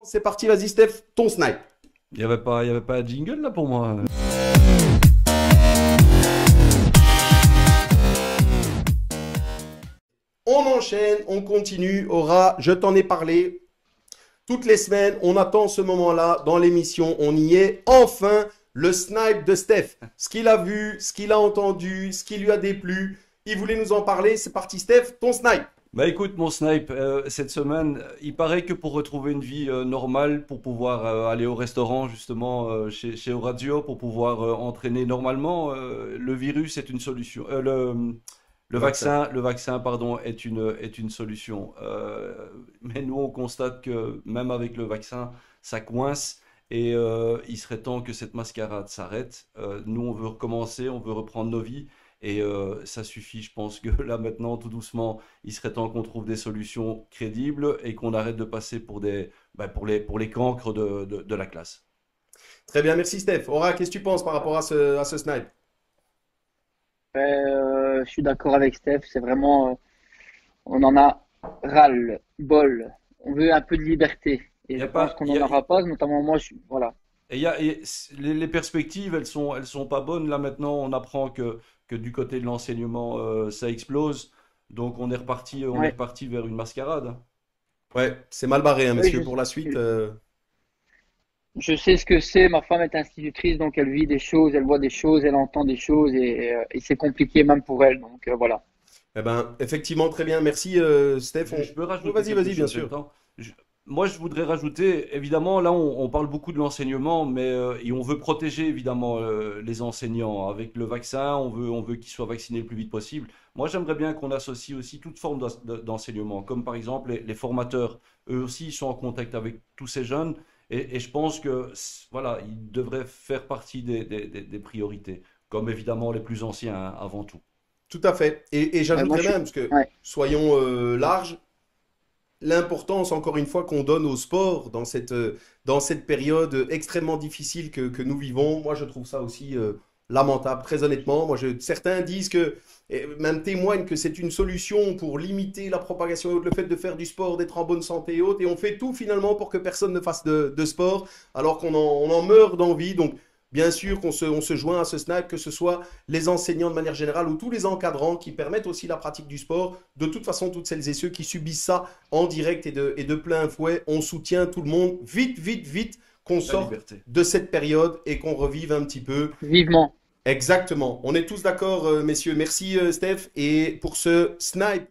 C'est parti, vas-y Steph, ton snipe. Il y avait pas un jingle là pour moi. On enchaîne, on continue. Aura, je t'en ai parlé toutes les semaines. On attend ce moment-là dans l'émission. On y est. Enfin, le snipe de Steph. Ce qu'il a vu, ce qu'il a entendu, ce qui lui a déplu. Il voulait nous en parler. C'est parti Steph, ton snipe. Bah écoute mon snipe, cette semaine, il paraît que pour retrouver une vie normale, pour pouvoir aller au restaurant justement chez Orazio, pour pouvoir entraîner normalement, le virus est une solution. Vaccin. Le vaccin, pardon, est une solution. Mais nous, on constate que même avec le vaccin, ça coince. Et il serait temps que cette mascarade s'arrête. Nous, on veut recommencer, on veut reprendre nos vies. Et ça suffit, je pense que là maintenant, tout doucement, il serait temps qu'on trouve des solutions crédibles et qu'on arrête de passer pour pour les cancres de la classe. Très bien, merci Steph. Aura, qu'est-ce que tu penses par rapport à ce snipe? Je suis d'accord avec Steph, c'est vraiment, on en a ras-le-bol. On veut un peu de liberté. Et Il y je a pense pas, qu'on il y n'en a, aura pas, notamment moi, voilà. Et les perspectives, elles sont pas bonnes. Là maintenant, on apprend que du côté de l'enseignement, ça explose. Donc on est Ouais. reparti vers une mascarade. Ouais, c'est mal barré, hein, Oui, messieurs, pour la suite. je sais ce que c'est. Ma femme est institutrice, donc elle vit des choses, elle voit des choses, elle entend des choses, et c'est compliqué même pour elle. Donc voilà. Eh ben, effectivement, très bien. Merci Steph. Je peux Oh, rajouter vas-y, quelque vas-y, bien chose, j'ai le sûr. temps. Je- Moi, je voudrais rajouter, évidemment, là, on parle beaucoup de l'enseignement, mais et on veut protéger évidemment les enseignants avec le vaccin. On veut qu'ils soient vaccinés le plus vite possible. Moi, j'aimerais bien qu'on associe aussi toute forme d'enseignement, comme par exemple les formateurs. Eux aussi, ils sont en contact avec tous ces jeunes, et je pense que voilà, ils devraient faire partie des priorités, comme évidemment les plus anciens hein, avant tout. Tout à fait. Et Moi, j'ajouterais je suis. même, parce que Ouais. soyons larges, l'importance, encore une fois, qu'on donne au sport dans cette période extrêmement difficile que nous vivons. Moi, je trouve ça aussi lamentable, très honnêtement. Certains disent que, et même témoignent que c'est une solution pour limiter la propagation et autres, le fait de faire du sport, d'être en bonne santé et autres. Et on fait tout finalement pour que personne ne fasse de sport, alors on en meurt d'envie. Donc, bien sûr on se joint à ce snack, que ce soit les enseignants de manière générale ou tous les encadrants qui permettent aussi la pratique du sport. De toute façon, toutes celles et ceux qui subissent ça en direct et de plein fouet, on soutient tout le monde. Vite, vite, vite, qu'on La sorte liberté. de cette période et qu'on revive un petit peu. Vivement. Exactement. On est tous d'accord, messieurs. Merci, Steph. Et pour ce snipe